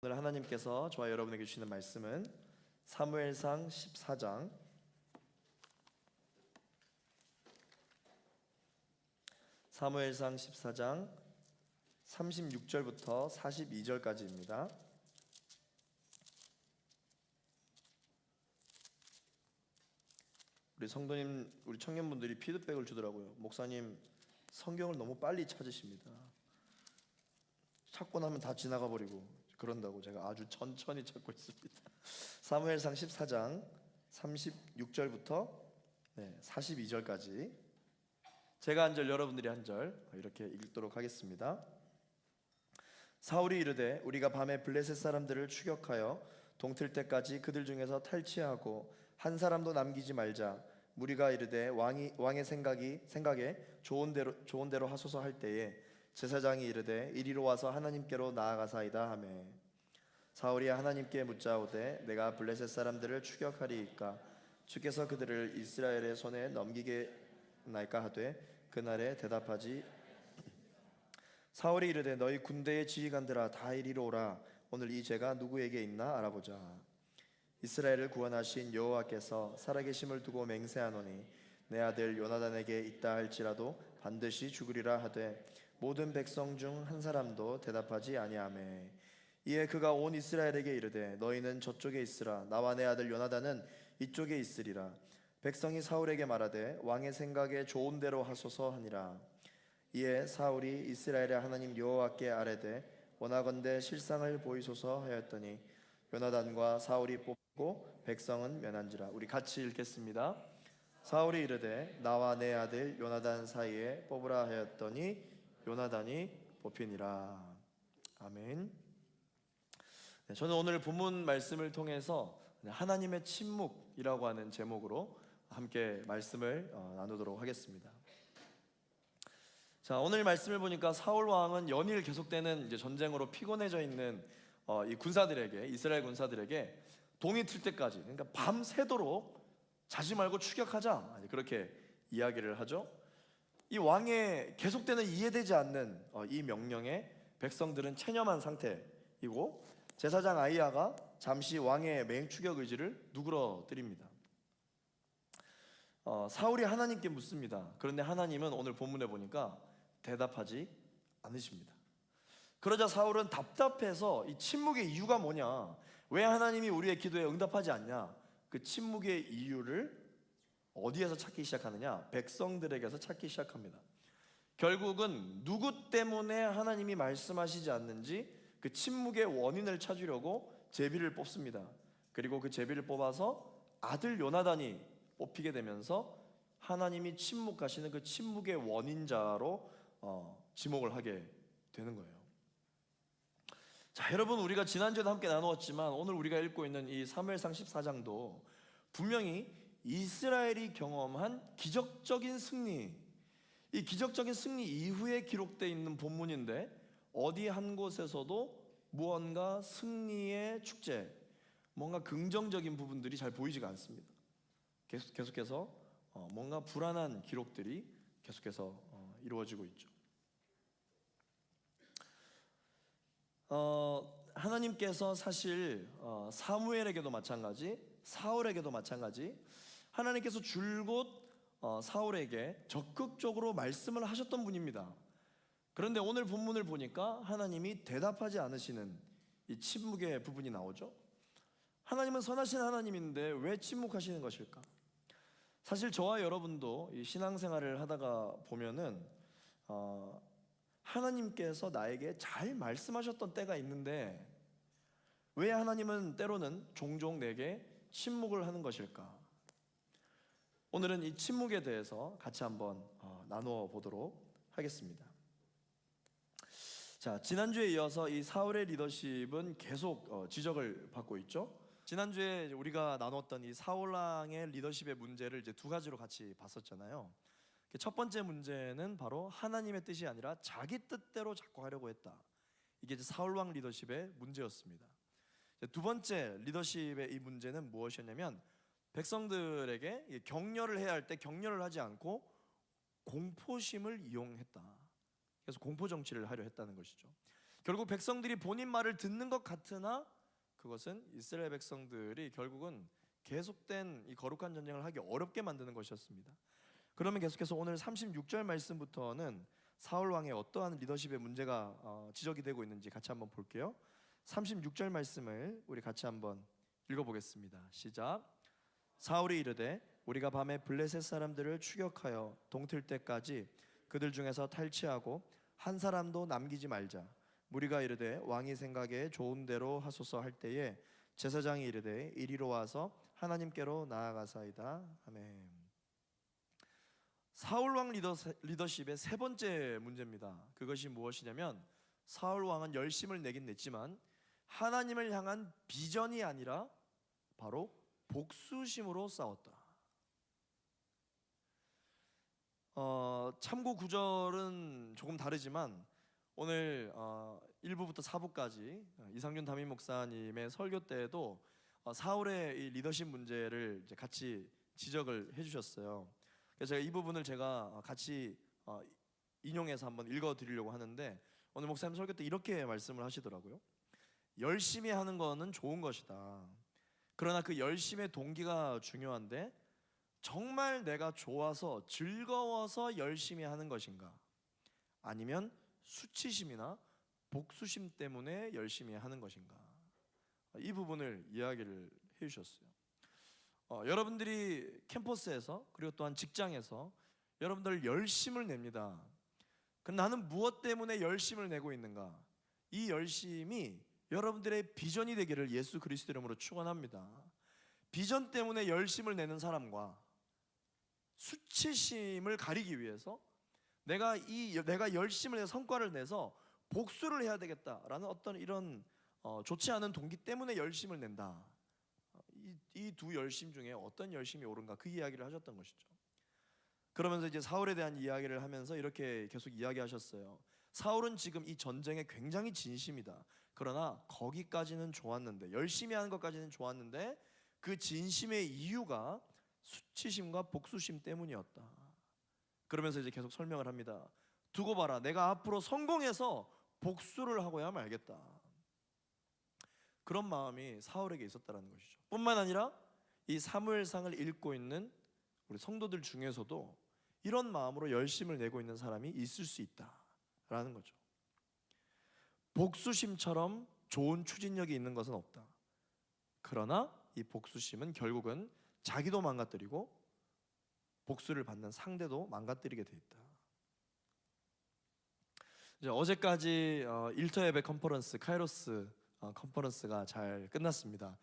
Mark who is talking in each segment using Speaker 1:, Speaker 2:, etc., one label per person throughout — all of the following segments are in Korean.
Speaker 1: 오늘 하나님께서 저와 여러분에게 주시는 말씀은 사무엘상 14장 36절부터 42절까지입니다. 우리 성도님, 우리 청년분들이 피드백을 주더라고요. 목사님, 성경을 너무 빨리 찾으십니다. 찾고 나면 다 지나가 버리고 그런다고 제가 아주 천천히 찾고 있습니다. 사무엘상 14장 36절부터 42절까지 제가 한 절, 여러분들이 한 절 이렇게 읽도록 하겠습니다. 사울이 이르되 우리가 밤에 블레셋 사람들을 추격하여 동틀 때까지 그들 중에서 탈취하고 한 사람도 남기지 말자. 무리가 이르되 왕의 생각에 좋은 대로 하소서 할 때에 제사장이 이르되 이리로 와서 하나님께로 나아가사이다 하매 사울이 하나님께 묻자오되 내가 블레셋 사람들을 추격하리이까 주께서 그들을 이스라엘의 손에 넘기게나이까 하되 그날에 대답하지 사울이 이르되 너희 군대의 지휘관들아 다 이리로 오라. 오늘 이 죄가 누구에게 있나 알아보자. 이스라엘을 구원하신 여호와께서 살아계심을 두고 맹세하노니 내 아들 요나단에게 있다 할지라도 반드시 죽으리라 하되 모든 백성 중 한 사람도 대답하지 아니하매 이에 그가 온 이스라엘에게 이르되 너희는 저쪽에 있으라. 나와 내 아들 요나단은 이쪽에 있으리라. 백성이 사울에게 말하되 왕의 생각에 좋은 대로 하소서 하니라. 이에 사울이 이스라엘의 하나님 여호와께 아뢰되 원하건대 실상을 보이소서 하였더니 요나단과 사울이 뽑고 백성은 면한지라. 우리 같이 읽겠습니다. 사울이 이르되 나와 내 아들 요나단 사이에 뽑으라 하였더니 요나단이 뽑히니라. 아멘. 저는 오늘 본문 말씀을 통해서 하나님의 침묵이라고 하는 제목으로 함께 말씀을 나누도록 하겠습니다. 자, 오늘 말씀을 보니까 사울 왕은 연일 계속되는 이제 전쟁으로 피곤해져 있는 이 군사들에게, 이스라엘 군사들에게 동이 틀 때까지, 그러니까 밤새도록 자지 말고 추격하자, 그렇게 이야기를 하죠. 이 왕의 계속되는 이해되지 않는 이 명령에 백성들은 체념한 상태이고 제사장 아히야가 잠시 왕의 맹추격 의지를 누그러뜨립니다. 사울이 하나님께 묻습니다. 그런데 하나님은 오늘 본문에 보니까 대답하지 않으십니다. 그러자 사울은 답답해서 이 침묵의 이유가 뭐냐, 왜 하나님이 우리의 기도에 응답하지 않냐, 그 침묵의 이유를 어디에서 찾기 시작하느냐, 백성들에게서 찾기 시작합니다. 결국은 누구 때문에 하나님이 말씀하시지 않는지 그 침묵의 원인을 찾으려고 제비를 뽑습니다. 그리고 그 제비를 뽑아서 아들 요나단이 뽑히게 되면서 하나님이 침묵하시는 그 침묵의 원인자로 지목을 하게 되는 거예요. 자, 여러분, 우리가 지난주에도 함께 나누었지만 오늘 우리가 읽고 있는 이 사무엘상 14장도 분명히 이스라엘이 경험한 기적적인 승리, 이 기적적인 승리 이후에 기록되어 있는 본문인데 어디 한 곳에서도 무언가 승리의 축제, 뭔가 긍정적인 부분들이 잘 보이지가 않습니다. 계속해서 뭔가 불안한 기록들이 계속해서 이루어지고 있죠. 하나님께서 사실 사무엘에게도 마찬가지, 사울에게도 마찬가지, 하나님께서 줄곧 사울에게 적극적으로 말씀을 하셨던 분입니다. 그런데 오늘 본문을 보니까 하나님이 대답하지 않으시는 이 침묵의 부분이 나오죠. 하나님은 선하신 하나님인데 왜 침묵하시는 것일까? 사실 저와 여러분도 이 신앙생활을 하다가 보면은 하나님께서 나에게 잘 말씀하셨던 때가 있는데 왜 하나님은 때로는 종종 내게 침묵을 하는 것일까? 오늘은 이 침묵에 대해서 같이 한번 나누어 보도록 하겠습니다. 자, 지난주에 이어서 이 사울의 리더십은 계속 지적을 받고 있죠. 지난주에 우리가 나눴던 이 사울 왕의 리더십의 문제를 이제 두 가지로 같이 봤었잖아요. 첫 번째 문제는 바로 하나님의 뜻이 아니라 자기 뜻대로 자꾸 하려고 했다. 이게 이제 사울 왕 리더십의 문제였습니다. 두 번째 리더십의 이 문제는 무엇이었냐면 백성들에게 격려를 해야 할 때 격려를 하지 않고 공포심을 이용했다. 그래서 공포 정치를 하려 했다는 것이죠. 결국 백성들이 본인 말을 듣는 것 같으나 그것은 이스라엘 백성들이 결국은 계속된 이 거룩한 전쟁을 하기 어렵게 만드는 것이었습니다. 그러면 계속해서 오늘 36절 말씀부터는 사울 왕의 어떠한 리더십의 문제가 지적이 되고 있는지 같이 한번 볼게요. 36절 말씀을 우리 같이 한번 읽어보겠습니다. 시작. 사울이 이르되 우리가 밤에 블레셋 사람들을 추격하여 동틀 때까지 그들 중에서 탈취하고 한 사람도 남기지 말자. 무리가 이르되 왕이 생각에 좋은 대로 하소서 할 때에 제사장이 이르되 이리로 와서 하나님께로 나아가사이다. 아멘. 사울 왕 리더십의 세 번째 문제입니다. 그것이 무엇이냐면 사울 왕은 열심을 내긴 냈지만 하나님을 향한 비전이 아니라 바로 복수심으로 싸웠다. 참고 구절은 조금 다르지만 오늘 1부부터 4부까지 이상준 담임 목사님의 설교 때에도 사울의 이 리더십 문제를 이제 같이 지적을 해주셨어요. 그래서 제가 이 부분을 제가 같이 인용해서 한번 읽어드리려고 하는데 오늘 목사님 설교 때 이렇게 말씀을 하시더라고요. 열심히 하는 거는 좋은 것이다. 그러나 그 열심의 동기가 중요한데 정말 내가 좋아서 즐거워서 열심히 하는 것인가? 아니면 수치심이나 복수심 때문에 열심히 하는 것인가? 이 부분을 이야기를 해주셨어요. 여러분들이 캠퍼스에서 그리고 또한 직장에서 여러분들 열심을 냅니다. 그럼 나는 무엇 때문에 열심을 내고 있는가? 이 열심이 여러분들의 비전이 되기를 예수 그리스도 이름으로 축원합니다. 비전 때문에 열심을 내는 사람과 수치심을 가리기 위해서 내가 열심을 해서 성과를 내서 복수를 해야 되겠다라는 어떤 이런 좋지 않은 동기 때문에 열심을 낸다. 이 두 열심 중에 어떤 열심이 옳은가 그 이야기를 하셨던 것이죠. 그러면서 이제 사울에 대한 이야기를 하면서 이렇게 계속 이야기하셨어요. 사울은 지금 이 전쟁에 굉장히 진심이다. 그러나 거기까지는 좋았는데 열심히 하는 것까지는 좋았는데 그 진심의 이유가 수치심과 복수심 때문이었다. 그러면서 이제 계속 설명을 합니다. 두고 봐라. 내가 앞으로 성공해서 복수를 하고야 말겠다. 그런 마음이 사울에게 있었다는 것이죠. 뿐만 아니라 이 사무엘상을 읽고 있는 우리 성도들 중에서도 이런 마음으로 열심을 내고 있는 사람이 있을 수 있다라는 거죠. 복수심처럼 좋은 추진력이 있는 것은 없다. 그러나 이 복수심은 결국은 자기도 망가뜨리고 복수를 받는 상대도 망가뜨리게 돼 있다. 이제 어제까지 일터 예배 컨퍼런스 카이로스 컨퍼런스가 잘 끝났습니다.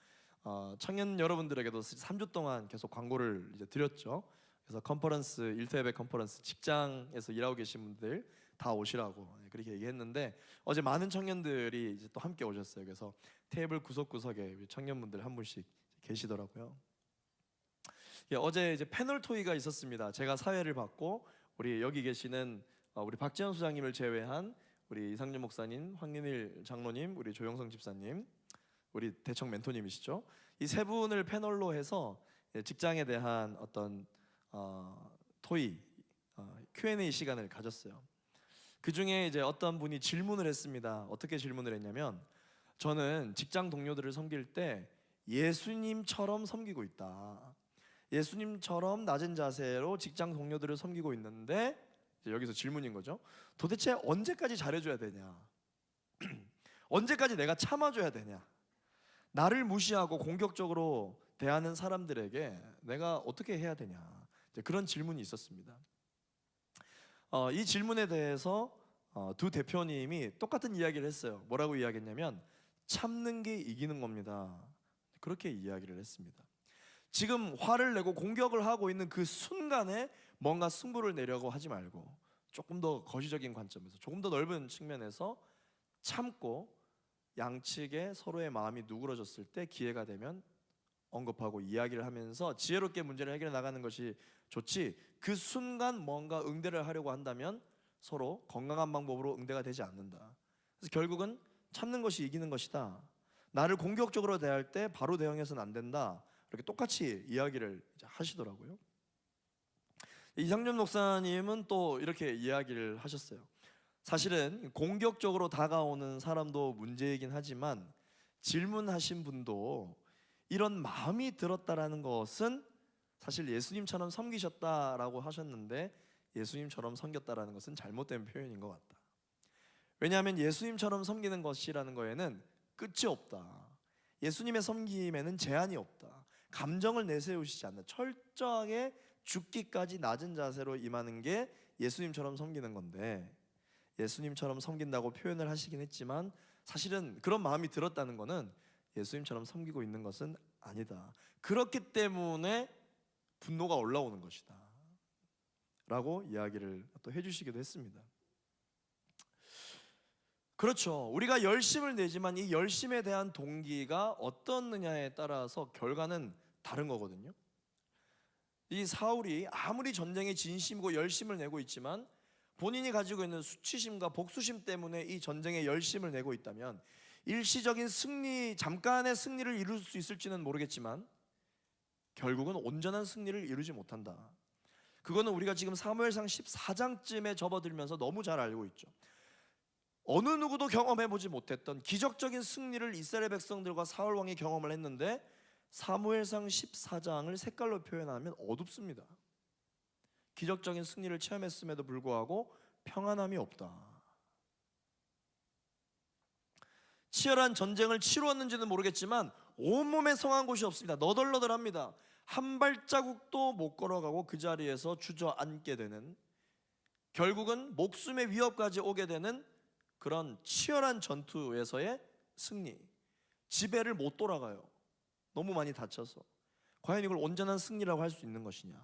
Speaker 1: 청년 여러분들에게도 3주 동안 계속 광고를 이제 드렸죠. 그래서 컨퍼런스 일터 예배 컨퍼런스 직장에서 일하고 계신 분들 다 오시라고 그렇게 얘기했는데 어제 많은 청년들이 이제 또 함께 오셨어요. 그래서 테이블 구석구석에 청년분들 한 분씩 계시더라고요. 어제 이제 패널 토의가 있었습니다. 제가 사회를 받고 우리 여기 계시는 우리 박지현 수장님을 제외한 우리 이상준 목사님, 황민일 장로님, 우리 조영성 집사님, 우리 대청 멘토님이시죠. 이 세 분을 패널로 해서 직장에 대한 어떤 토의, Q&A 시간을 가졌어요. 그 중에 이제 어떤 분이 질문을 했습니다. 어떻게 질문을 했냐면 저는 직장 동료들을 섬길 때 예수님처럼 섬기고 있다. 예수님처럼 낮은 자세로 직장 동료들을 섬기고 있는데 여기서 질문인 거죠. 도대체 언제까지 잘해줘야 되냐? 언제까지 내가 참아줘야 되냐? 나를 무시하고 공격적으로 대하는 사람들에게 내가 어떻게 해야 되냐? 그런 질문이 있었습니다. 이 질문에 대해서 두 대표님이 똑같은 이야기를 했어요. 뭐라고 이야기했냐면 참는 게 이기는 겁니다. 그렇게 이야기를 했습니다. 지금 화를 내고 공격을 하고 있는 그 순간에 뭔가 승부를 내려고 하지 말고 조금 더 거시적인 관점에서 조금 더 넓은 측면에서 참고 양측의 서로의 마음이 누그러졌을 때 기회가 되면 언급하고 이야기를 하면서 지혜롭게 문제를 해결해 나가는 것이 좋지, 그 순간 뭔가 응대를 하려고 한다면 서로 건강한 방법으로 응대가 되지 않는다. 그래서 결국은 참는 것이 이기는 것이다. 나를 공격적으로 대할 때 바로 대응해서는 안 된다. 이렇게 똑같이 이야기를 하시더라고요. 이상준 목사님은 또 이렇게 이야기를 하셨어요. 사실은 공격적으로 다가오는 사람도 문제이긴 하지만 질문하신 분도 이런 마음이 들었다라는 것은 사실 예수님처럼 섬기셨다라고 하셨는데 예수님처럼 섬겼다라는 것은 잘못된 표현인 것 같다. 왜냐하면 예수님처럼 섬기는 것이라는 거에는 끝이 없다. 예수님의 섬김에는 제한이 없다. 감정을 내세우시지 않는 철저하게 죽기까지 낮은 자세로 임하는 게 예수님처럼 섬기는 건데, 예수님처럼 섬긴다고 표현을 하시긴 했지만 사실은 그런 마음이 들었다는 것은 예수님처럼 섬기고 있는 것은 아니다. 그렇기 때문에 분노가 올라오는 것이다 라고 이야기를 또 해주시기도 했습니다. 그렇죠. 우리가 열심을 내지만 이 열심에 대한 동기가 어떻느냐에 따라서 결과는 다른 거거든요. 이 사울이 아무리 전쟁에 진심이고 열심을 내고 있지만 본인이 가지고 있는 수치심과 복수심 때문에 이 전쟁에 열심을 내고 있다면 일시적인 승리, 잠깐의 승리를 이룰 수 있을지는 모르겠지만 결국은 온전한 승리를 이루지 못한다. 그거는 우리가 지금 사무엘상 14장쯤에 접어들면서 너무 잘 알고 있죠. 어느 누구도 경험해보지 못했던 기적적인 승리를 이스라엘 백성들과 사울 왕이 경험을 했는데 사무엘상 14장을 색깔로 표현하면 어둡습니다. 기적적인 승리를 체험했음에도 불구하고 평안함이 없다. 치열한 전쟁을 치루었는지는 모르겠지만 온몸에 성한 곳이 없습니다. 너덜너덜합니다. 한 발자국도 못 걸어가고 그 자리에서 주저앉게 되는, 결국은 목숨의 위협까지 오게 되는 그런 치열한 전투에서의 승리. 지배를 못 돌아가요. 너무 많이 다쳐서. 과연 이걸 온전한 승리라고 할 수 있는 것이냐?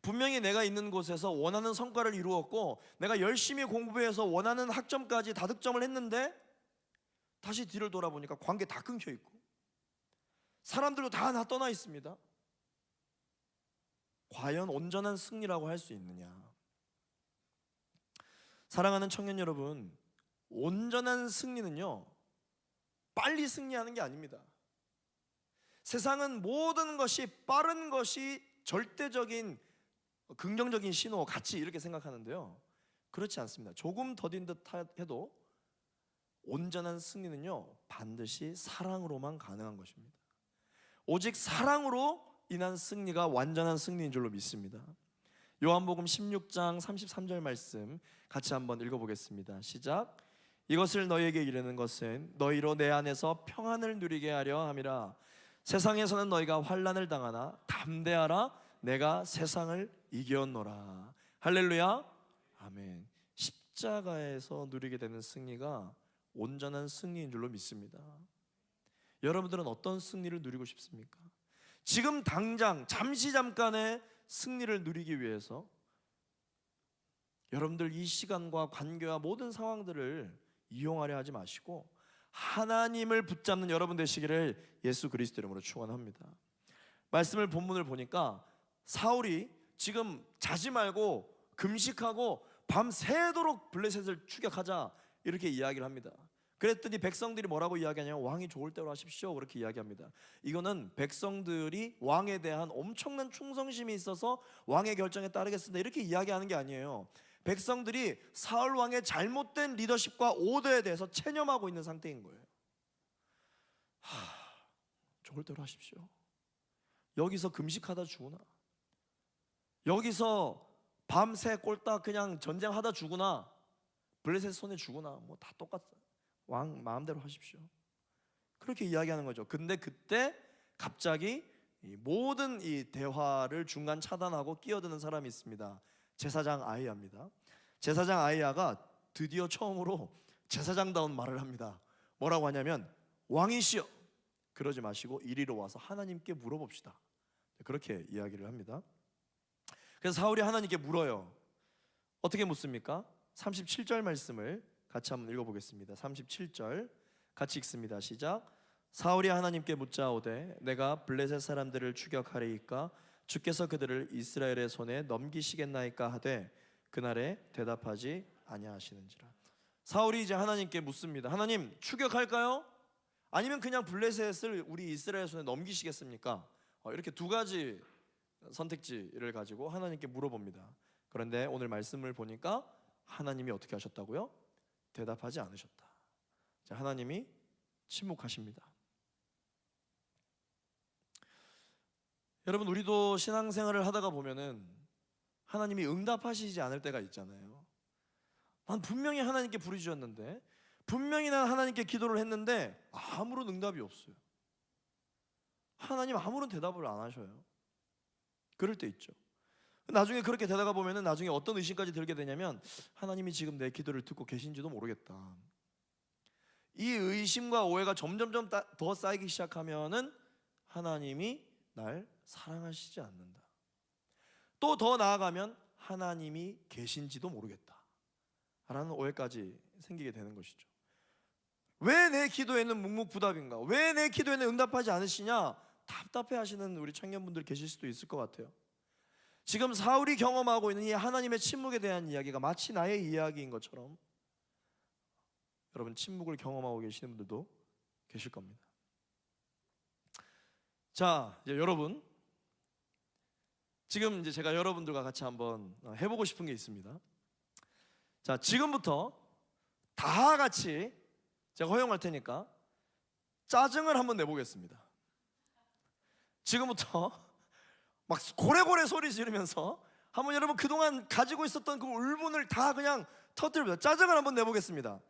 Speaker 1: 분명히 내가 있는 곳에서 원하는 성과를 이루었고 내가 열심히 공부해서 원하는 학점까지 다 득점을 했는데 다시 뒤를 돌아보니까 관계 다 끊겨 있고 사람들도 다 나 떠나 있습니다. 과연 온전한 승리라고 할 수 있느냐? 사랑하는 청년 여러분, 온전한 승리는요 빨리 승리하는 게 아닙니다. 세상은 모든 것이 빠른 것이 절대적인 긍정적인 신호, 가치 이렇게 생각하는데요, 그렇지 않습니다. 조금 더딘 듯 해도 온전한 승리는요 반드시 사랑으로만 가능한 것입니다. 오직 사랑으로 인한 승리가 완전한 승리인 줄로 믿습니다. 요한복음 16장 33절 말씀 같이 한번 읽어보겠습니다. 시작. 이것을 너희에게 이르는 것은 너희로 내 안에서 평안을 누리게 하려 함이라. 세상에서는 너희가 환난을 당하나 담대하라, 내가 세상을 이겼노라. 할렐루야. 아멘. 십자가에서 누리게 되는 승리가 온전한 승리인 줄로 믿습니다. 여러분들은 어떤 승리를 누리고 싶습니까? 지금 당장 잠시 잠깐의 승리를 누리기 위해서 여러분들 이 시간과 관계와 모든 상황들을 이용하려 하지 마시고 하나님을 붙잡는 여러분 되시기를 예수 그리스도 이름으로 축원합니다. 말씀을 본문을 보니까 사울이 지금 자지 말고 금식하고 밤새도록 블레셋을 추격하자 이렇게 이야기를 합니다. 그랬더니 백성들이 뭐라고 이야기하냐면 왕이 좋을 대로 하십시오 그렇게 이야기합니다. 이거는 백성들이 왕에 대한 엄청난 충성심이 있어서 왕의 결정에 따르겠습니다 이렇게 이야기하는 게 아니에요. 백성들이 사울 왕의 잘못된 리더십과 오더에 대해서 체념하고 있는 상태인 거예요. 좋을 대로 하십시오. 여기서 금식하다 죽으나, 여기서 밤새 꼴딱 그냥 전쟁하다 죽으나, 블레셋 손에 죽으나 뭐 다 똑같아요. 왕 마음대로 하십시오 그렇게 이야기하는 거죠. 근데 그때 갑자기 모든 이 대화를 중간 차단하고 끼어드는 사람이 있습니다. 제사장 아히야입니다. 제사장 아히야가 드디어 처음으로 제사장다운 말을 합니다. 뭐라고 하냐면 왕이시여, 그러지 마시고 이리로 와서 하나님께 물어봅시다. 그렇게 이야기를 합니다. 그래서 사울이 하나님께 물어요. 어떻게 묻습니까? 37절 말씀을 같이 한번 읽어보겠습니다. 37절 같이 읽습니다. 시작. 사울이 하나님께 묻자오되 내가 블레셋 사람들을 추격하리이까 주께서 그들을 이스라엘의 손에 넘기시겠나이까 하되 그날에 대답하지 아니하시는지라. 사울이 이제 하나님께 묻습니다. 하나님, 추격할까요? 아니면 그냥 블레셋을 우리 이스라엘 손에 넘기시겠습니까? 이렇게 두 가지 선택지를 가지고 하나님께 물어봅니다. 그런데 오늘 말씀을 보니까 하나님이 어떻게 하셨다고요? 대답하지 않으셨다. 자, 하나님이 침묵하십니다. 여러분, 우리도 신앙생활을 하다가 보면은 하나님이 응답하시지 않을 때가 있잖아요. 난 분명히 하나님께 부르짖었는데, 분명히 난 하나님께 기도를 했는데 아무런 응답이 없어요. 하나님 아무런 대답을 안 하셔요. 그럴 때 있죠. 나중에 그렇게 되다가 보면은 나중에 어떤 의심까지 들게 되냐면, 하나님이 지금 내 기도를 듣고 계신지도 모르겠다. 이 의심과 오해가 점점점 더 쌓이기 시작하면은 하나님이 날 사랑하시지 않는다. 또 더 나아가면 하나님이 계신지도 모르겠다 라는 오해까지 생기게 되는 것이죠. 왜 내 기도에는 묵묵부답인가? 왜 내 기도에는 응답하지 않으시냐? 답답해 하시는 우리 청년분들 계실 수도 있을 것 같아요. 지금 사울이 경험하고 있는 이 하나님의 침묵에 대한 이야기가 마치 나의 이야기인 것처럼 여러분, 침묵을 경험하고 계시는 분들도 계실 겁니다. 자, 이제 여러분, 지금 이제 제가 여러분들과 같이 한번 해보고 싶은 게 있습니다. 자, 지금부터 다 같이 제가 허용할 테니까 짜증을 한번 내보겠습니다. 지금부터 막 고래고래 소리 지르면서 한번 여러분 그동안 가지고 있었던 그 울분을 다 그냥 터뜨려보자. 짜증을 한번 내보겠습니다.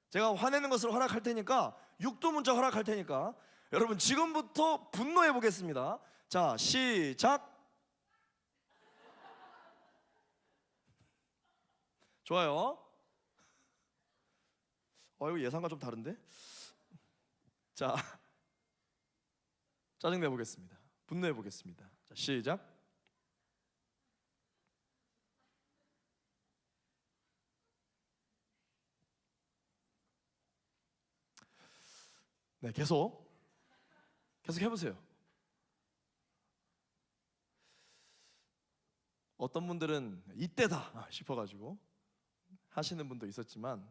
Speaker 1: 제가 화내는 것을 허락할 테니까, 육두문자 허락할 테니까 여러분 지금부터 분노해 보겠습니다. 자, 시작. 좋아요. 이거 예상과 좀 다른데? 자, 짜증 내보겠습니다. 분노해 보겠습니다. 자, 시작. 네, 계속 해보세요. 어떤 분들은 이때다 싶어가지고 하시는 분도 있었지만,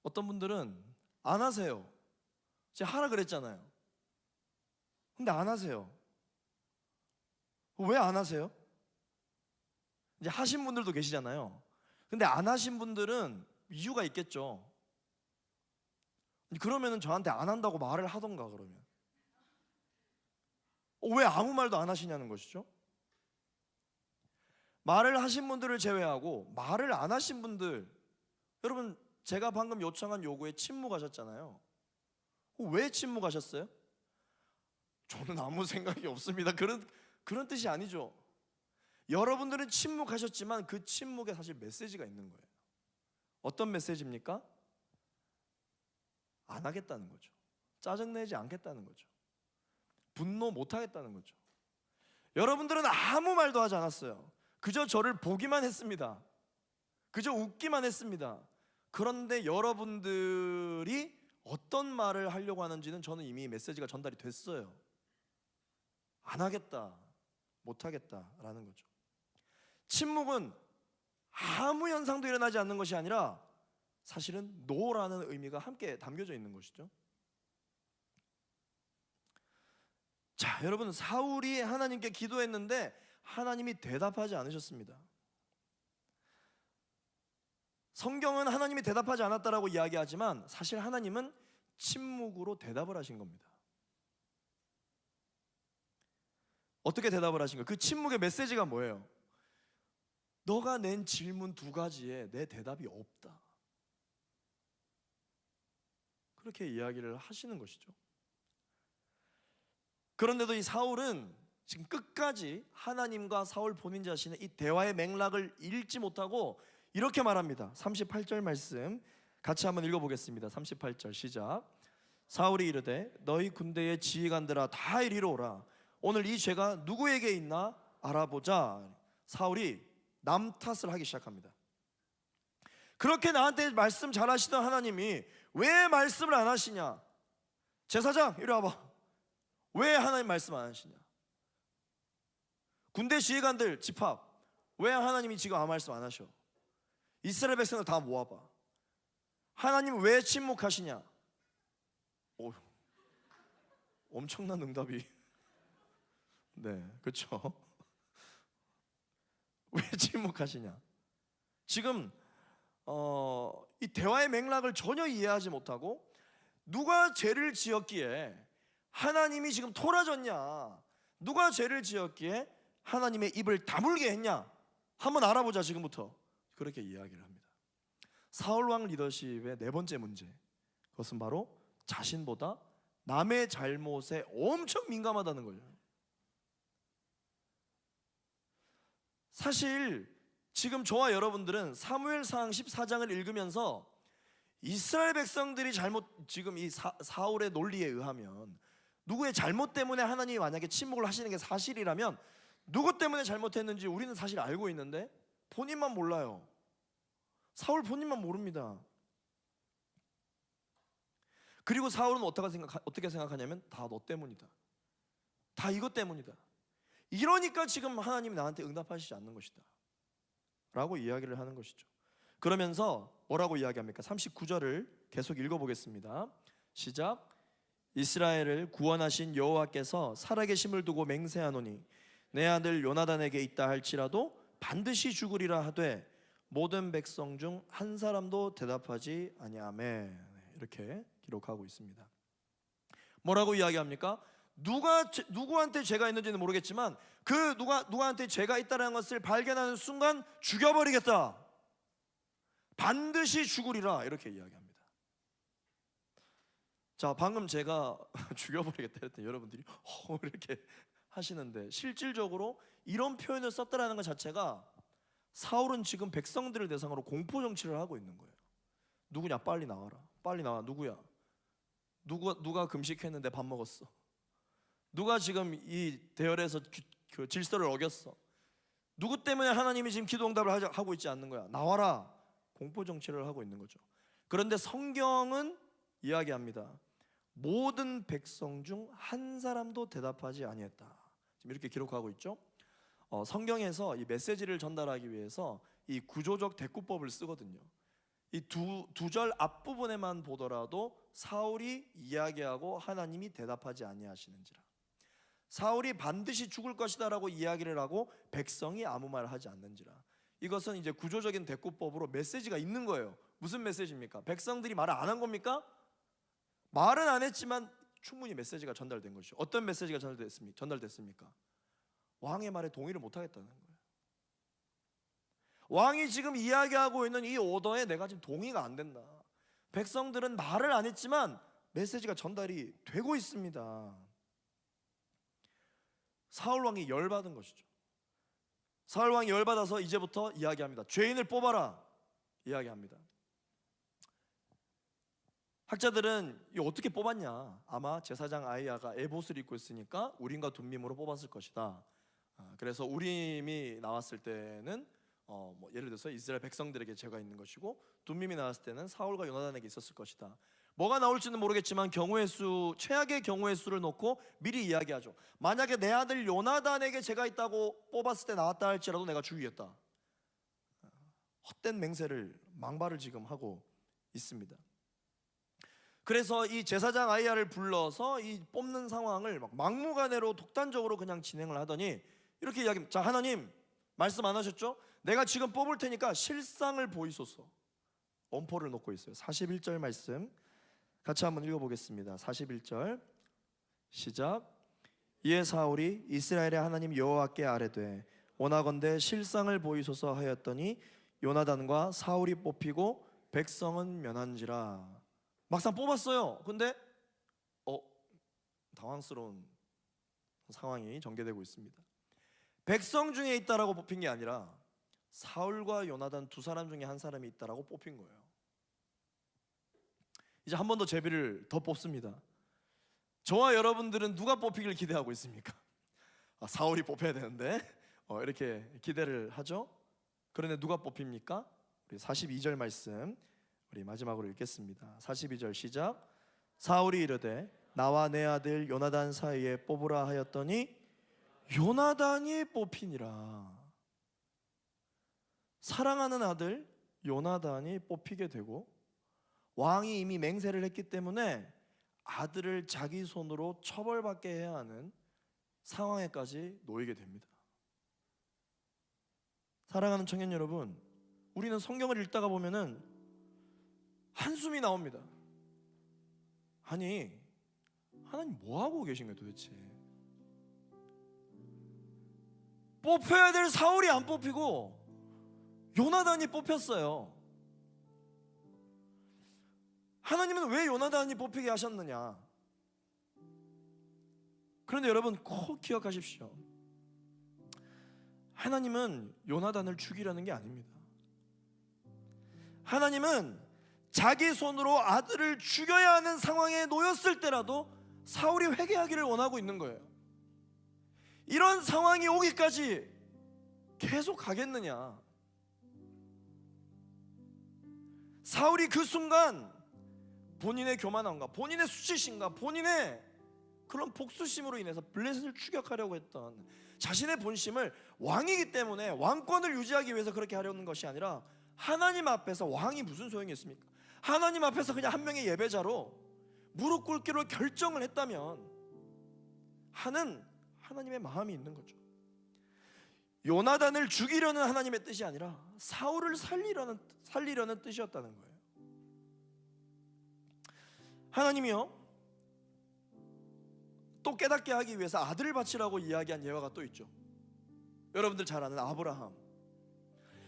Speaker 1: 어떤 분들은 안 하세요. 제가 하라 그랬잖아요. 근데 안 하세요. 왜 안 하세요? 이제 하신 분들도 계시잖아요. 근데 안 하신 분들은 이유가 있겠죠. 그러면은 저한테 안 한다고 말을 하던가. 그러면 왜 아무 말도 안 하시냐는 것이죠. 말을 하신 분들을 제외하고 말을 안 하신 분들, 여러분 제가 방금 요청한 요구에 침묵하셨잖아요. 왜 침묵하셨어요? 저는 아무 생각이 없습니다. 그런 뜻이 아니죠. 여러분들은 침묵하셨지만 그 침묵에 사실 메시지가 있는 거예요. 어떤 메시지입니까? 안 하겠다는 거죠. 짜증내지 않겠다는 거죠. 분노 못 하겠다는 거죠. 여러분들은 아무 말도 하지 않았어요. 그저 저를 보기만 했습니다. 그저 웃기만 했습니다. 그런데 여러분들이 어떤 말을 하려고 하는지는 저는 이미 메시지가 전달이 됐어요. 안 하겠다, 못 하겠다라는 거죠. 침묵은 아무 현상도 일어나지 않는 것이 아니라 사실은 노라는 의미가 함께 담겨져 있는 것이죠. 자, 여러분, 사울이 하나님께 기도했는데 하나님이 대답하지 않으셨습니다. 성경은 하나님이 대답하지 않았다라고 이야기하지만 사실 하나님은 침묵으로 대답을 하신 겁니다. 어떻게 대답을 하신 거예요? 그 침묵의 메시지가 뭐예요? 너가 낸 질문 2가지에 내 대답이 없다. 그렇게 이야기를 하시는 것이죠. 그런데도 이 사울은 지금 끝까지 하나님과 사울 본인 자신의 이 대화의 맥락을 읽지 못하고 이렇게 말합니다. 38절 말씀 같이 한번 읽어보겠습니다. 38절 시작. 사울이 이르되 너희 군대의 지휘관들아 다 이리로 오라. 오늘 이 죄가 누구에게 있나 알아보자. 사울이 남 탓을 하기 시작합니다. 그렇게 나한테 말씀 잘하시던 하나님이 왜 말씀을 안 하시냐? 제사장 이리 와봐. 왜 하나님 말씀 안 하시냐? 군대 지휘관들 집합, 왜 하나님이 지금 아무 말씀 안 하셔? 이스라엘 백성을 다 모아봐. 하나님 왜 침묵하시냐? 오, 엄청난 응답이. 네, 그렇죠. 왜 침묵하시냐? 지금 이 대화의 맥락을 전혀 이해하지 못하고 누가 죄를 지었기에 하나님이 지금 토라졌냐, 누가 죄를 지었기에 하나님의 입을 다물게 했냐, 한번 알아보자 지금부터. 그렇게 이야기를 합니다. 사울 왕 리더십의 네 번째 문제, 그것은 바로 자신보다 남의 잘못에 엄청 민감하다는 거예요. 사실 지금 저와 여러분들은 사무엘상 14장을 읽으면서 이스라엘 백성들이 지금 이 사울의 논리에 의하면 누구의 잘못 때문에 하나님이 만약에 침묵을 하시는 게 사실이라면 누구 때문에 잘못했는지 우리는 사실 알고 있는데 본인만 몰라요. 사울 본인만 모릅니다. 그리고 사울은 어떻게 생각하냐면 다 너 때문이다, 다 이것 때문이다, 이러니까 지금 하나님이 나한테 응답하시지 않는 것이다 라고 이야기를 하는 것이죠. 그러면서 뭐라고 이야기합니까? 39절을 계속 읽어보겠습니다. 시작. 이스라엘을 구원하신 여호와께서 살아계심을 두고 맹세하노니 내 아들 요나단에게 있다 할지라도 반드시 죽으리라 하되 모든 백성 중 한 사람도 대답하지 아니하매. 이렇게 기록하고 있습니다. 뭐라고 이야기합니까? 누구한테 죄가 있는지는 모르겠지만 그 누구한테 죄가 있다는 것을 발견하는 순간 죽여버리겠다, 반드시 죽으리라, 이렇게 이야기합니다. 자, 방금 제가 죽여버리겠다 했더니 여러분들이 이렇게 하시는데, 실질적으로 이런 표현을 썼다라는 것 자체가 사울은 지금 백성들을 대상으로 공포 정치를 하고 있는 거예요. 누구냐, 빨리 나와라, 빨리 나와. 누구야? 누가 금식했는데 밥 먹었어? 누가 지금 이 대열에서 그 질서를 어겼어? 누구 때문에 하나님이 지금 기도 응답을 하고 있지 않는 거야? 나와라. 공포 정치를 하고 있는 거죠. 그런데 성경은 이야기합니다. 모든 백성 중 한 사람도 대답하지 아니했다. 지금 이렇게 기록하고 있죠. 성경에서 이 메시지를 전달하기 위해서 이 구조적 대꾸법을 쓰거든요. 이 두 절 앞부분에만 보더라도 사울이 이야기하고 하나님이 대답하지 아니하시는지라, 사울이 반드시 죽을 것이다 라고 이야기를 하고 백성이 아무 말 하지 않는지라. 이것은 이제 구조적인 대꾸법으로 메시지가 있는 거예요. 무슨 메시지입니까? 백성들이 말을 안 한 겁니까? 말은 안 했지만 충분히 메시지가 전달된 것이죠. 어떤 메시지가 전달됐습니까? 왕의 말에 동의를 못 하겠다는 거예요. 왕이 지금 이야기하고 있는 이 오더에 내가 지금 동의가 안 된다. 백성들은 말을 안 했지만 메시지가 전달이 되고 있습니다. 사울 왕이 열받은 것이죠. 사울 왕이 열받아서 이제부터 이야기합니다. 죄인을 뽑아라 이야기합니다. 학자들은 이 어떻게 뽑았냐? 아마 제사장 아이야가 에봇을 입고 있으니까 우림과 둠밈으로 뽑았을 것이다. 그래서 우림이 나왔을 때는 예를 들어서 이스라엘 백성들에게 죄가 있는 것이고, 둠밈이 나왔을 때는 사울과 요나단에게 있었을 것이다. 뭐가 나올지는 모르겠지만 최악의 경우의 수를 놓고 미리 이야기하죠. 만약에 내 아들 요나단에게 죄가 있다고 뽑았을 때 나왔다 할지라도 내가 죽이겠다. 헛된 맹세를, 망발을 지금 하고 있습니다. 그래서 이 제사장 아이야를 불러서 이 뽑는 상황을 막무가내로 독단적으로 그냥 진행을 하더니 이렇게 이야기합니다. 자, 하나님 말씀 안 하셨죠? 내가 지금 뽑을 테니까 실상을 보이소서. 엄포를 놓고 있어요. 41절 말씀 같이 한번 읽어보겠습니다. 41절 시작. 이에 사울이 이스라엘의 하나님 여호와께 아뢰되 원하건대 실상을 보이소서 하였더니 요나단과 사울이 뽑히고 백성은 면한지라. 막상 뽑았어요. 근데 당황스러운 상황이 전개되고 있습니다. 백성 중에 있다라고 뽑힌 게 아니라 사울과 요나단 두 사람 중에 한 사람이 있다라고 뽑힌 거예요. 이제 한 번 더 제비를 더 뽑습니다. 저와 여러분들은 누가 뽑히길 기대하고 있습니까? 사울이 뽑혀야 되는데 이렇게 기대를 하죠. 그런데 누가 뽑힙니까? 우리 42절 말씀 우리 마지막으로 읽겠습니다. 42절 시작. 사울이 이르되 나와 내 아들 요나단 사이에 뽑으라 하였더니 요나단이 뽑히니라. 사랑하는 아들 요나단이 뽑히게 되고, 왕이 이미 맹세를 했기 때문에 아들을 자기 손으로 처벌받게 해야 하는 상황에까지 놓이게 됩니다. 사랑하는 청년 여러분, 우리는 성경을 읽다가 보면은 한숨이 나옵니다. 아니, 하나님 뭐 하고 계신 거예요 도대체? 뽑혀야 될 사울이 안 뽑히고 요나단이 뽑혔어요. 하나님은 왜 요나단이 뽑히게 하셨느냐? 그런데 여러분 꼭 기억하십시오. 하나님은 요나단을 죽이려는 게 아닙니다. 하나님은 자기 손으로 아들을 죽여야 하는 상황에 놓였을 때라도 사울이 회개하기를 원하고 있는 거예요. 이런 상황이 오기까지 계속 가겠느냐? 사울이 그 순간 본인의 교만함과 본인의 수치심과 본인의 그런 복수심으로 인해서 블레셋을 추격하려고 했던 자신의 본심을 왕이기 때문에 왕권을 유지하기 위해서 그렇게 하려는 것이 아니라 하나님 앞에서 왕이 무슨 소용이 있습니까? 하나님 앞에서 그냥 한 명의 예배자로 무릎 꿇기로 결정을 했다면 하는 하나님의 마음이 있는 거죠. 요나단을 죽이려는 하나님의 뜻이 아니라 사울을 살리려는 뜻이었다는 거예요. 하나님이요 또 깨닫게 하기 위해서 아들을 바치라고 이야기한 예화가 또 있죠. 여러분들 잘 아는 아브라함.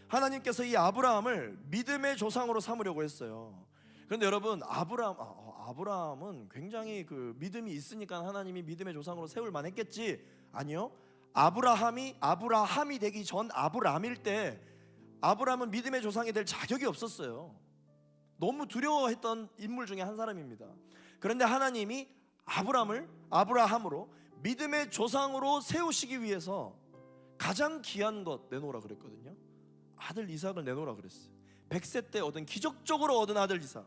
Speaker 1: 하나님께서 이 아브라함을 믿음의 조상으로 삼으려고 했어요. 그런데 여러분 아브라함은 굉장히 그 믿음이 있으니까 하나님이 믿음의 조상으로 세울 만했겠지? 아니요. 아브라함이 되기 전 아브람일 때 아브라함은 믿음의 조상이 될 자격이 없었어요. 너무 두려워했던 인물 중에 한 사람입니다. 그런데 하나님이 아브라함으로 믿음의 조상으로 세우시기 위해서 가장 귀한 것 내놓으라 그랬거든요. 아들 이삭을 내놓으라 그랬어요. 100세 때 얻은 기적적으로 얻은 아들 이삭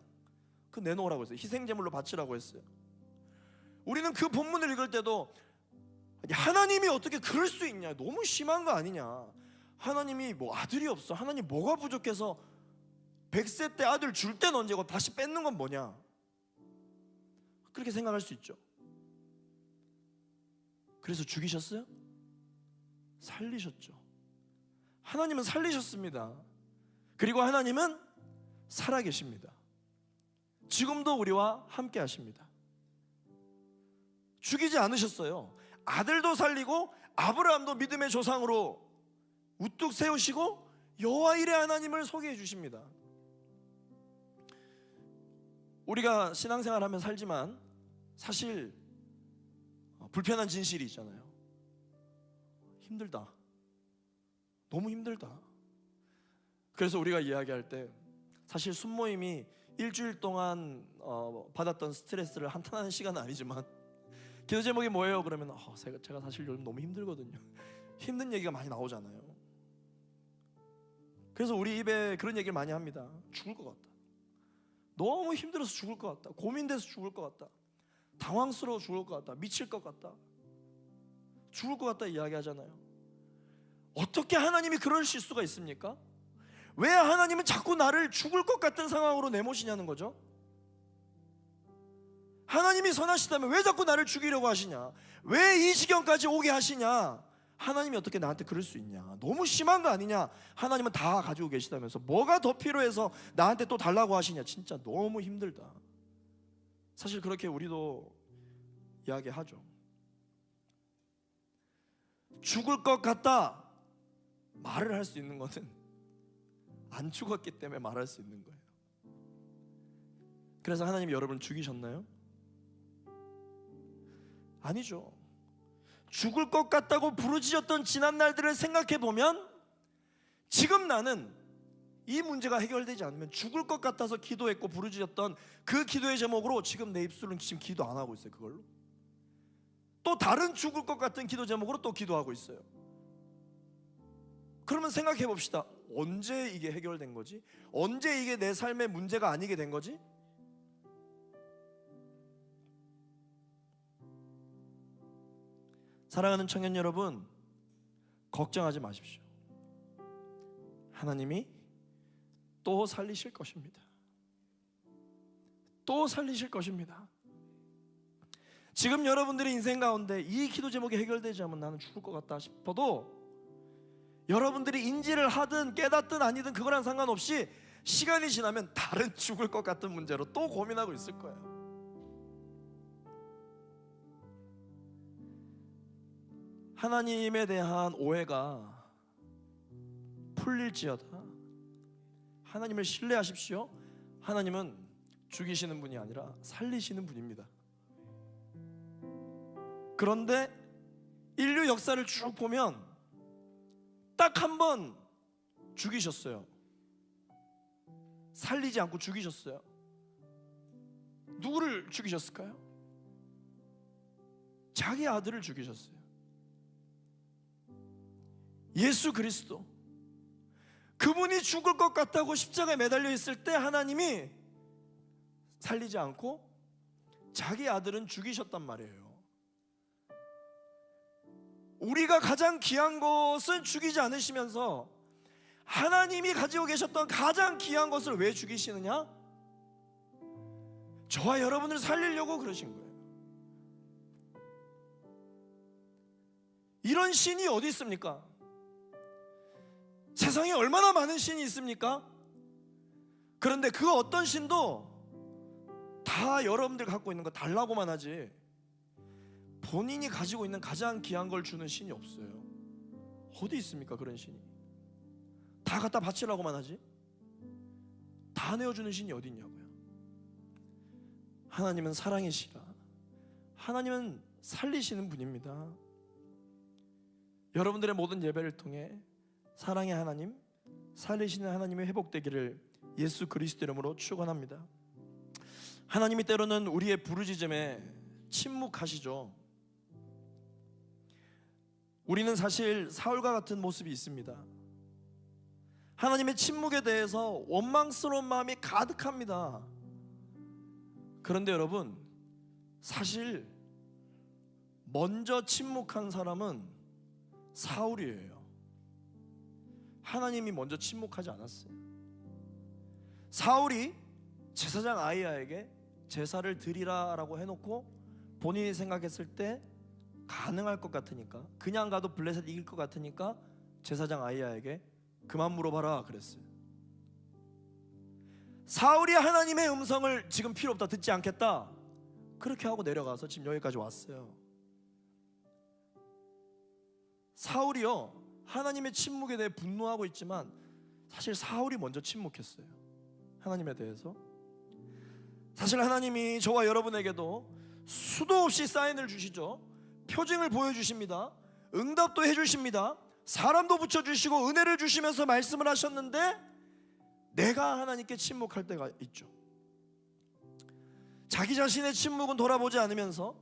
Speaker 1: 그 내놓으라고 했어요. 희생제물로 바치라고 했어요. 우리는 그 본문을 읽을 때도 하나님이 어떻게 그럴 수 있냐, 너무 심한 거 아니냐, 하나님이 뭐 아들이 없어, 하나님 뭐가 부족해서 100세 때 아들 줄 땐 언제고 다시 뺏는 건 뭐냐, 그렇게 생각할 수 있죠. 그래서 죽이셨어요? 살리셨죠. 하나님은 살리셨습니다. 그리고 하나님은 살아계십니다. 지금도 우리와 함께 하십니다. 죽이지 않으셨어요. 아들도 살리고 아브라함도 믿음의 조상으로 우뚝 세우시고 여호와 이레 하나님을 소개해 주십니다. 우리가 신앙생활하면 살지만 사실 불편한 진실이 있잖아요. 힘들다, 너무 힘들다. 그래서 우리가 이야기할 때 사실 순모임이 일주일 동안 받았던 스트레스를 한탄하는 시간은 아니지만 기도 제목이 뭐예요? 그러면 제가 사실 요즘 너무 힘들거든요. 힘든 얘기가 많이 나오잖아요. 그래서 우리 입에 그런 얘기를 많이 합니다. 죽을 것 같다, 너무 힘들어서 죽을 것 같다, 고민돼서 죽을 것 같다, 당황스러워 죽을 것 같다, 미칠 것 같다, 죽을 것 같다 이야기하잖아요. 어떻게 하나님이 그러실 수가 있습니까? 왜 하나님은 자꾸 나를 죽을 것 같은 상황으로 내모시냐는 거죠. 하나님이 선하시다면 왜 자꾸 나를 죽이려고 하시냐, 왜 이 지경까지 오게 하시냐, 하나님이 어떻게 나한테 그럴 수 있냐, 너무 심한 거 아니냐, 하나님은 다 가지고 계시다면서 뭐가 더 필요해서 나한테 또 달라고 하시냐, 진짜 너무 힘들다. 사실 그렇게 우리도 이야기하죠. 죽을 것 같다 말을 할 수 있는 것은 안 죽었기 때문에 말할 수 있는 거예요. 그래서 하나님이 여러분을 죽이셨나요? 아니죠. 죽을 것 같다고 부르짖었던 지난 날들을 생각해 보면 지금 나는 이 문제가 해결되지 않으면 죽을 것 같아서 기도했고 부르짖었던 그 기도의 제목으로 지금 내 입술은 지금 기도 안 하고 있어요. 그걸로 또 다른 죽을 것 같은 기도 제목으로 또 기도하고 있어요. 그러면 생각해 봅시다. 언제 이게 해결된 거지? 언제 이게 내 삶의 문제가 아니게 된 거지? 사랑하는 청년 여러분, 걱정하지 마십시오. 하나님이 또 살리실 것입니다. 또 살리실 것입니다. 지금 여러분들의 인생 가운데 이 기도 제목이 해결되지 않으면 나는 죽을 것 같다 싶어도 여러분들이 인지를 하든 깨닫든 아니든 그거랑 상관없이 시간이 지나면 다른 죽을 것 같은 문제로 또 고민하고 있을 거예요. 하나님에 대한 오해가 풀릴지어다. 하나님을 신뢰하십시오. 하나님은 죽이시는 분이 아니라 살리시는 분입니다. 그런데 인류 역사를 쭉 보면 딱 한 번 죽이셨어요. 살리지 않고 죽이셨어요. 누구를 죽이셨을까요? 자기 아들을 죽이셨어요. 예수 그리스도. 그분이 죽을 것 같다고 십자가에 매달려 있을 때 하나님이 살리지 않고 자기 아들은 죽이셨단 말이에요. 우리가 가장 귀한 것은 죽이지 않으시면서 하나님이 가지고 계셨던 가장 귀한 것을 왜 죽이시느냐? 저와 여러분을 살리려고 그러신 거예요. 이런 신이 어디 있습니까? 세상에 얼마나 많은 신이 있습니까? 그런데 그 어떤 신도 다 여러분들 갖고 있는 거 달라고만 하지 본인이 가지고 있는 가장 귀한 걸 주는 신이 없어요. 어디 있습니까 그런 신이? 다 갖다 바치라고만 하지 다 내어주는 신이 어디 있냐고요. 하나님은 사랑이시라. 하나님은 살리시는 분입니다. 여러분들의 모든 예배를 통해 사랑의 하나님, 살리시는 하나님의 회복되기를 예수 그리스도 이름으로 축원합니다. 하나님이 때로는 우리의 부르짖음에 침묵하시죠. 우리는 사실 사울과 같은 모습이 있습니다. 하나님의 침묵에 대해서 원망스러운 마음이 가득합니다. 그런데 여러분, 사실 먼저 침묵한 사람은 사울이에요. 하나님이 먼저 침묵하지 않았어요. 사울이 제사장 아히야에게 제사를 드리라라고 해놓고 본인이 생각했을 때 가능할 것 같으니까, 그냥 가도 블레셋 이길 것 같으니까 제사장 아히야에게 그만 물어봐라 그랬어요. 사울이 하나님의 음성을 지금 필요 없다, 듣지 않겠다, 그렇게 하고 내려가서 지금 여기까지 왔어요. 사울이요, 하나님의 침묵에 대해 분노하고 있지만 사실 사울이 먼저 침묵했어요. 하나님에 대해서. 사실 하나님이 저와 여러분에게도 수도 없이 사인을 주시죠. 표징을 보여주십니다. 응답도 해주십니다. 사람도 붙여주시고 은혜를 주시면서 말씀을 하셨는데 내가 하나님께 침묵할 때가 있죠. 자기 자신의 침묵은 돌아보지 않으면서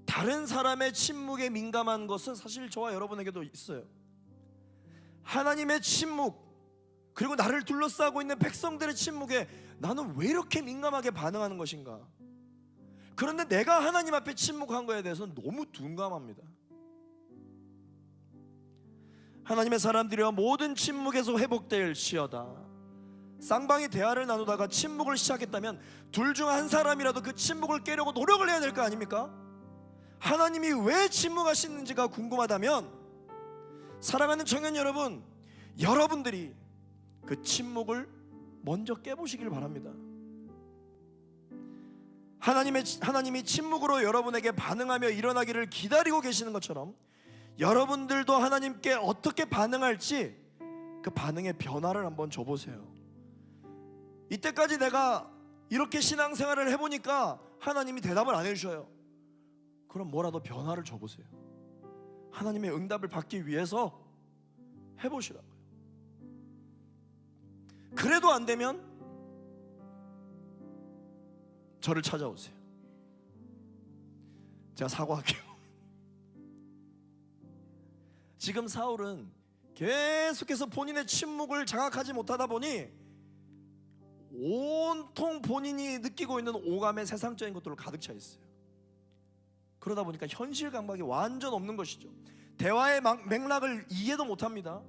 Speaker 1: 다른 사람의 침묵에 민감한 것은 사실 저와 여러분에게도 있어요. 하나님의 침묵, 그리고 나를 둘러싸고 있는 백성들의 침묵에 나는 왜 이렇게 민감하게 반응하는 것인가? 그런데 내가 하나님 앞에 침묵한 거에 대해서는 너무 둔감합니다. 하나님의 사람들이여 모든 침묵에서 회복될지어다. 쌍방이 대화를 나누다가 침묵을 시작했다면 둘 중 한 사람이라도 그 침묵을 깨려고 노력을 해야 될 거 아닙니까? 하나님이 왜 침묵하시는지가 궁금하다면 사랑하는 청년 여러분, 여러분들이 그 침묵을 먼저 깨보시길 바랍니다. 하나님이 침묵으로 여러분에게 반응하며 일어나기를 기다리고 계시는 것처럼 여러분들도 하나님께 어떻게 반응할지 그 반응의 변화를 한번 줘보세요. 이때까지 내가 이렇게 신앙생활을 해보니까 하나님이 대답을 안 해주셔요. 그럼 뭐라도 변화를 줘보세요. 하나님의 응답을 받기 위해서 해보시라고요. 그래도 안 되면 저를 찾아오세요. 제가 사과할게요. 지금 사울은 계속해서 본인의 침묵을 자각하지 못하다 보니 온통 본인이 느끼고 있는 오감의 세상적인 것들로 가득 차 있어요. 그러다 보니까 현실 감각이 완전 없는 것이죠. 대화의 맥락을 이해도 못합니다.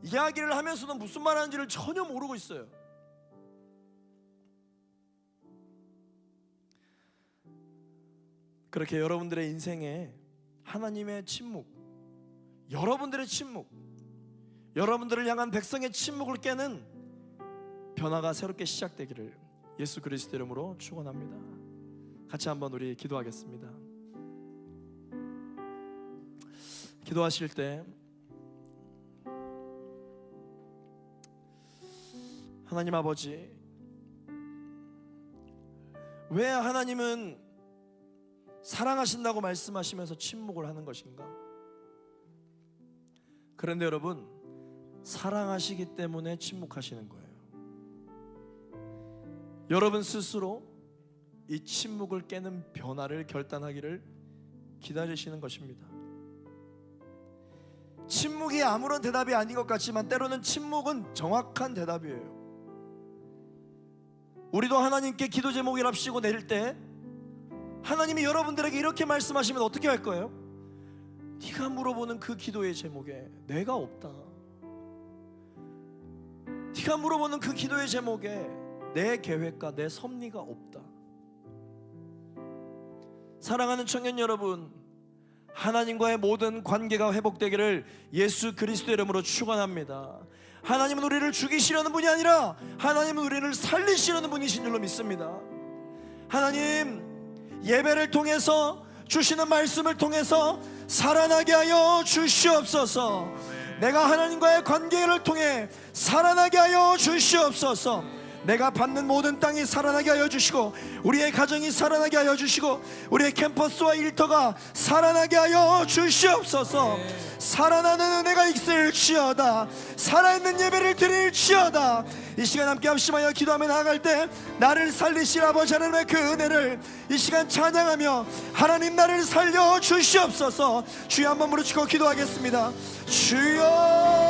Speaker 1: 이야기를 하면서도 무슨 말하는지를 전혀 모르고 있어요. 그렇게 여러분들의 인생에 하나님의 침묵, 여러분들의 침묵, 여러분들을 향한 백성의 침묵을 깨는 변화가 새롭게 시작되기를 예수 그리스도 이름으로 축원합니다. 같이 한번 우리 기도하겠습니다. 기도하실 때 하나님 아버지, 왜 하나님은 사랑하신다고 말씀하시면서 침묵을 하는 것인가? 그런데 여러분, 사랑하시기 때문에 침묵하시는 거예요. 여러분 스스로 이 침묵을 깨는 변화를 결단하기를 기다리시는 것입니다. 침묵이 아무런 대답이 아닌 것 같지만 때로는 침묵은 정확한 대답이에요. 우리도 하나님께 기도 제목이랍시고 내릴 때 하나님이 여러분들에게 이렇게 말씀하시면 어떻게 할 거예요? 네가 물어보는 그 기도의 제목에 내가 없다. 네가 물어보는 그 기도의 제목에 내 계획과 내 섭리가 없다. 사랑하는 청년 여러분, 하나님과의 모든 관계가 회복되기를 예수 그리스도 이름으로 축원합니다. 하나님은 우리를 죽이시려는 분이 아니라 하나님은 우리를 살리시려는 분이신 줄로 믿습니다. 하나님, 예배를 통해서 주시는 말씀을 통해서 살아나게 하여 주시옵소서. 내가 하나님과의 관계를 통해 살아나게 하여 주시옵소서. 내가 받는 모든 땅이 살아나게 하여 주시고 우리의 가정이 살아나게 하여 주시고 우리의 캠퍼스와 일터가 살아나게 하여 주시옵소서. 살아나는 은혜가 있을지어다. 살아있는 예배를 드릴지어다. 이 시간 함께 합심하여 기도하며 나아갈 때 나를 살리실 아버지 하나님의 그 은혜를 이 시간 찬양하며 하나님 나를 살려 주시옵소서. 주여 한번 부르짖고 기도하겠습니다. 주여